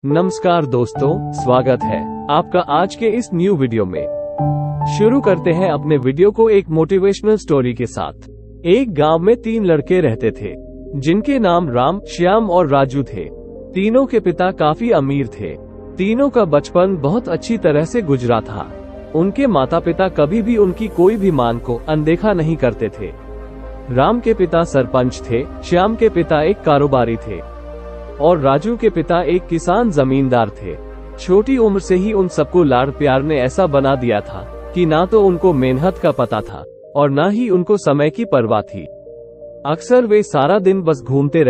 नमस्कार दोस्तों, स्वागत है आपका आज के इस न्यू वीडियो में। शुरू करते हैं अपने वीडियो को एक मोटिवेशनल स्टोरी के साथ। एक गांव में 3 लड़के रहते थे जिनके नाम राम, श्याम और राजू थे। तीनों के पिता काफी अमीर थे। तीनों का बचपन बहुत अच्छी तरह से गुजरा था। उनके माता पिता कभी भी उनकी कोई भी मांग को अनदेखा नहीं करते थे। राम के पिता सरपंच थे, श्याम के पिता एक कारोबारी थे और राजू के पिता एक किसान जमींदार थे। छोटी उम्र से ही उन सबको लाड़ प्यार ने ऐसा बना दिया था कि ना तो उनको मेहनत का पता था और ना ही उनको समय की परवाह थी। अक्सर वे सारा दिन बस घूमते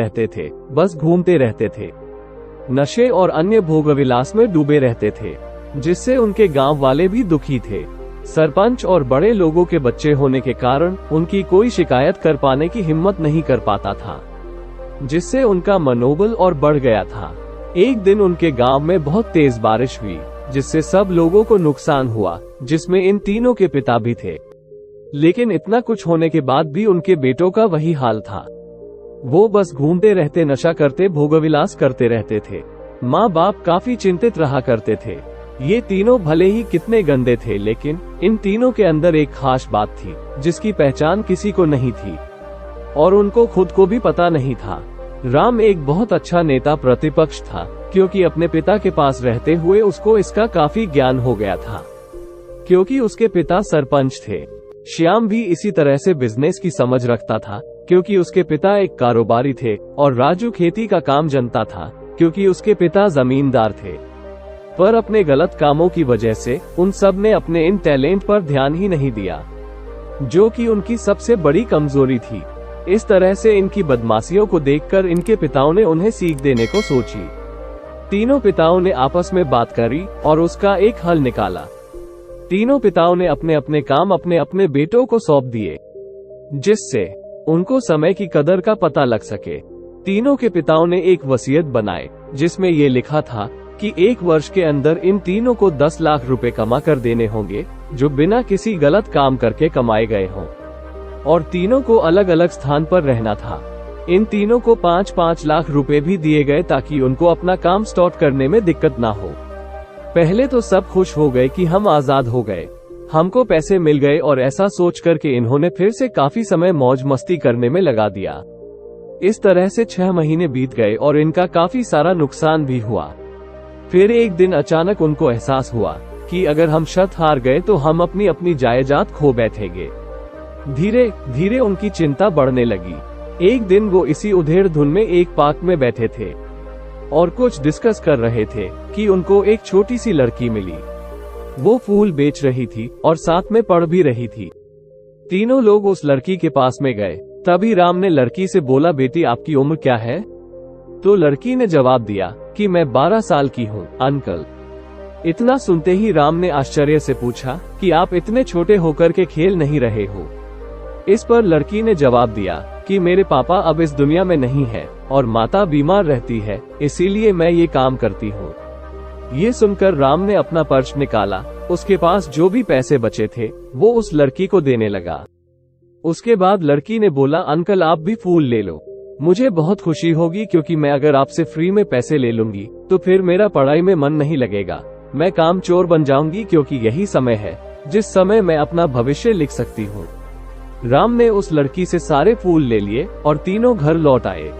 रहते थे। नशे और अन्य भोगविलास में डूबे रहते थे, जिससे उनके गांव वाले भी दुखी थे। सरपंच और बड़े लोगों के बच्चे होने के कारण उनकी कोई शिकायत कर पाने की हिम्मत नहीं कर पाता था, जिससे उनका मनोबल और बढ़ गया था। एक दिन उनके गांव में बहुत तेज बारिश हुई, जिससे सब लोगों को नुकसान हुआ, जिसमें इन तीनों के पिता भी थे। लेकिन इतना कुछ होने के बाद भी उनके बेटों का वही हाल था। वो बस घूमते रहते, नशा करते, भोगविलास करते रहते थे। माँ बाप काफी चिंतित रहा करते थे। ये तीनों भले ही कितने गंदे थे, लेकिन इन तीनों के अंदर एक खास बात थी जिसकी पहचान किसी को नहीं थी और उनको खुद को भी पता नहीं था। राम एक बहुत अच्छा नेता प्रतिपक्ष था, क्योंकि अपने पिता के पास रहते हुए उसको इसका काफी ज्ञान हो गया था, क्योंकि उसके पिता सरपंच थे। श्याम भी इसी तरह से बिजनेस की समझ रखता था, क्योंकि उसके पिता एक कारोबारी थे। और राजू खेती का काम जानता था, क्योंकि उसके पिता जमींदार थे। पर अपने गलत कामों की वजह से उन सब ने अपने इन टैलेंट पर ध्यान ही नहीं दिया, जो कि उनकी सबसे बड़ी कमजोरी थी। इस तरह से इनकी बदमाशियों को देखकर इनके पिताओं ने उन्हें सीख देने को सोची। तीनों पिताओं ने आपस में बात करी और उसका एक हल निकाला। तीनों पिताओं ने अपने अपने काम अपने अपने बेटों को सौंप दिए, जिससे उनको समय की कदर का पता लग सके। तीनों के पिताओं ने एक वसीयत बनाए, जिसमें ये लिखा था कि 1 वर्ष के अंदर इन तीनों को 10 लाख रुपए कमा कर देने होंगे, जो बिना किसी गलत काम करके कमाए गए हों। और तीनों को अलग अलग स्थान पर रहना था। इन तीनों को 5-5 लाख रुपए भी दिए गए, ताकि उनको अपना काम स्टार्ट करने में दिक्कत ना हो। पहले तो सब खुश हो गए कि हम आजाद हो गए, हमको पैसे मिल गए, और ऐसा सोच करके इन्होंने फिर से काफी समय मौज मस्ती करने में लगा दिया। इस तरह से 6 महीने बीत गए और इनका काफी सारा नुकसान भी हुआ। फिर एक दिन अचानक उनको एहसास हुआ कि अगर हम शर्त हार गए तो हम अपनी अपनी जायदाद खो बैठेंगे। धीरे धीरे उनकी चिंता बढ़ने लगी। एक दिन वो इसी उधेड़ धुन में एक पार्क में बैठे थे और कुछ डिस्कस कर रहे थे कि उनको एक छोटी सी लड़की मिली। वो फूल बेच रही थी और साथ में पढ़ भी रही थी। तीनों लोग उस लड़की के पास में गए। तभी राम ने लड़की से बोला, बेटी आपकी उम्र क्या है? तो लड़की ने जवाब दिया कि मैं 12 साल की हूँ अंकल। इतना सुनते ही राम ने आश्चर्य से पूछा कि आप इतने छोटे होकर के खेल नहीं रहे हो? इस पर लड़की ने जवाब दिया कि मेरे पापा अब इस दुनिया में नहीं है और माता बीमार रहती है, इसीलिए मैं ये काम करती हूँ। ये सुनकर राम ने अपना पर्स निकाला। उसके पास जो भी पैसे बचे थे वो उस लड़की को देने लगा। उसके बाद लड़की ने बोला, अंकल आप भी फूल ले लो, मुझे बहुत खुशी होगी, क्योंकि मैं अगर आपसे फ्री में पैसे ले लूंगी तो फिर मेरा पढ़ाई में मन नहीं लगेगा। मैं काम चोर बन जाऊंगी, क्योंकि यही समय है जिस समय मैं अपना भविष्य लिख सकती हूँ। राम ने उस लड़की से सारे फूल ले लिए और तीनों घर लौट आए।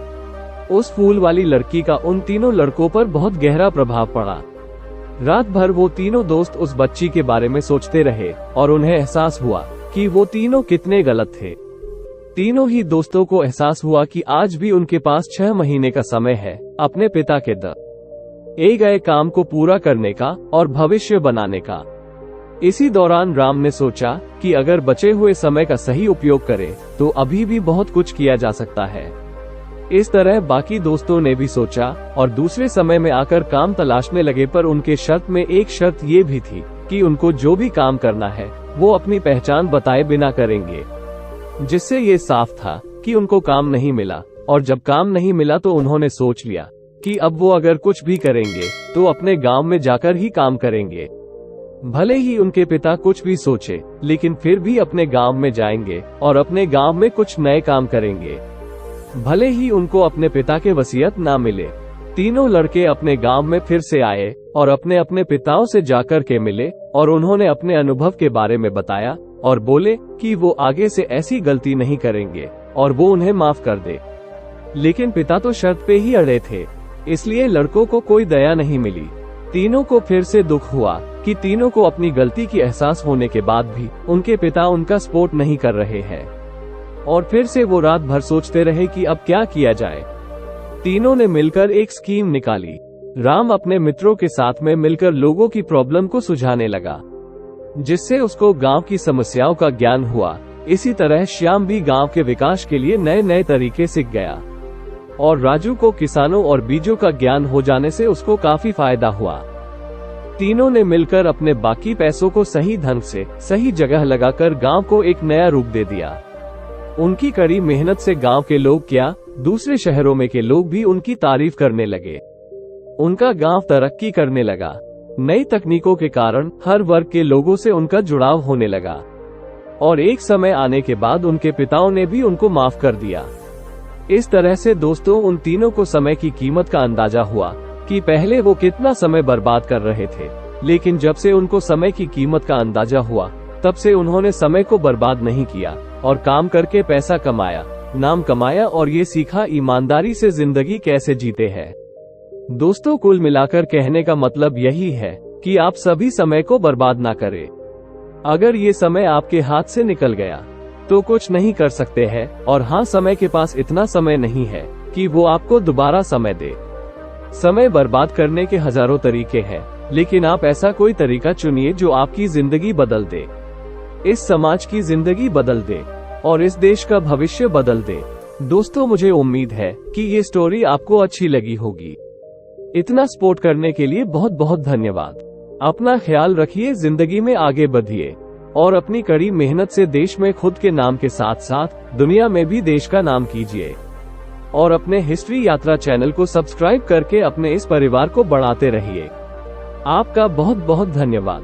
उस फूल वाली लड़की का उन तीनों लड़कों पर बहुत गहरा प्रभाव पड़ा। रात भर वो तीनों दोस्त उस बच्ची के बारे में सोचते रहे और उन्हें एहसास हुआ कि वो तीनों कितने गलत थे। तीनों ही दोस्तों को एहसास हुआ कि आज भी उनके पास 6 महीने का समय है अपने पिता के दिए गए काम को पूरा करने का और भविष्य बनाने का। इसी दौरान राम ने सोचा कि अगर बचे हुए समय का सही उपयोग करें तो अभी भी बहुत कुछ किया जा सकता है। इस तरह बाकी दोस्तों ने भी सोचा और दूसरे समय में आकर काम तलाशने लगे। पर उनके शर्त में एक शर्त ये भी थी कि उनको जो भी काम करना है वो अपनी पहचान बताए बिना करेंगे, जिससे ये साफ था कि उनको काम नहीं मिला। और जब काम नहीं मिला तो उन्होंने सोच लिया कि अब वो अगर कुछ भी करेंगे तो अपने गांव में जाकर ही काम करेंगे। भले ही उनके पिता कुछ भी सोचे, लेकिन फिर भी अपने गांव में जाएंगे और अपने गांव में कुछ नए काम करेंगे। भले ही उनको अपने पिता के वसीयत ना मिले, तीनों लड़के अपने गांव में फिर से आए और अपने अपने पिताओं से जाकर के मिले और उन्होंने अपने अनुभव के बारे में बताया और बोले कि वो आगे से ऐसी गलती नहीं करेंगे और वो उन्हें माफ कर दे। लेकिन पिता तो शर्त पे ही अड़े थे, इसलिए लड़कों को कोई दया नहीं मिली। तीनों को फिर से दुख हुआ कि तीनों को अपनी गलती की एहसास होने के बाद भी उनके पिता उनका सपोर्ट नहीं कर रहे हैं। और फिर से वो रात भर सोचते रहे कि अब क्या किया जाए। तीनों ने मिलकर एक स्कीम निकाली। राम अपने मित्रों के साथ में मिलकर लोगों की प्रॉब्लम को सुलझाने लगा, जिससे उसको गांव की समस्याओं का ज्ञान हुआ। इसी तरह श्याम भी गांव के विकास के लिए नए नए तरीके सीख गया और राजू को किसानों और बीजों का ज्ञान हो जाने से उसको काफी फायदा हुआ। तीनों ने मिलकर अपने बाकी पैसों को सही ढंग से सही जगह लगाकर गांव को एक नया रूप दे दिया। उनकी कड़ी मेहनत से गांव के लोग क्या, दूसरे शहरों में के लोग भी उनकी तारीफ करने लगे। उनका गांव तरक्की करने लगा। नई तकनीकों के कारण हर वर्ग के लोगों से उनका जुड़ाव होने लगा और एक समय आने के बाद उनके पिताओं ने भी उनको माफ कर दिया। इस तरह से दोस्तों उन तीनों को समय की कीमत का अंदाजा हुआ कि पहले वो कितना समय बर्बाद कर रहे थे, लेकिन जब से उनको समय की कीमत का अंदाजा हुआ तब से उन्होंने समय को बर्बाद नहीं किया और काम करके पैसा कमाया, नाम कमाया और ये सीखा ईमानदारी से जिंदगी कैसे जीते हैं। दोस्तों कुल मिलाकर कहने का मतलब यही है कि आप सभी समय को बर्बाद ना करें। अगर ये समय आपके हाथ से निकल गया तो कुछ नहीं कर सकते हैं, और हाँ, समय के पास इतना समय नहीं है कि वो आपको दोबारा समय दे। समय बर्बाद करने के हजारों तरीके हैं, लेकिन आप ऐसा कोई तरीका चुनिए जो आपकी जिंदगी बदल दे, इस समाज की जिंदगी बदल दे और इस देश का भविष्य बदल दे। दोस्तों मुझे उम्मीद है कि ये स्टोरी आपको अच्छी लगी होगी। इतना सपोर्ट करने के लिए बहुत बहुत धन्यवाद। अपना ख्याल रखिए, जिंदगी में आगे बढ़िए और अपनी कड़ी मेहनत से देश में खुद के नाम के साथ साथ दुनिया में भी देश का नाम कीजिए और अपने हिस्ट्री यात्रा चैनल को सब्सक्राइब करके अपने इस परिवार को बढ़ाते रहिए। आपका बहुत बहुत धन्यवाद।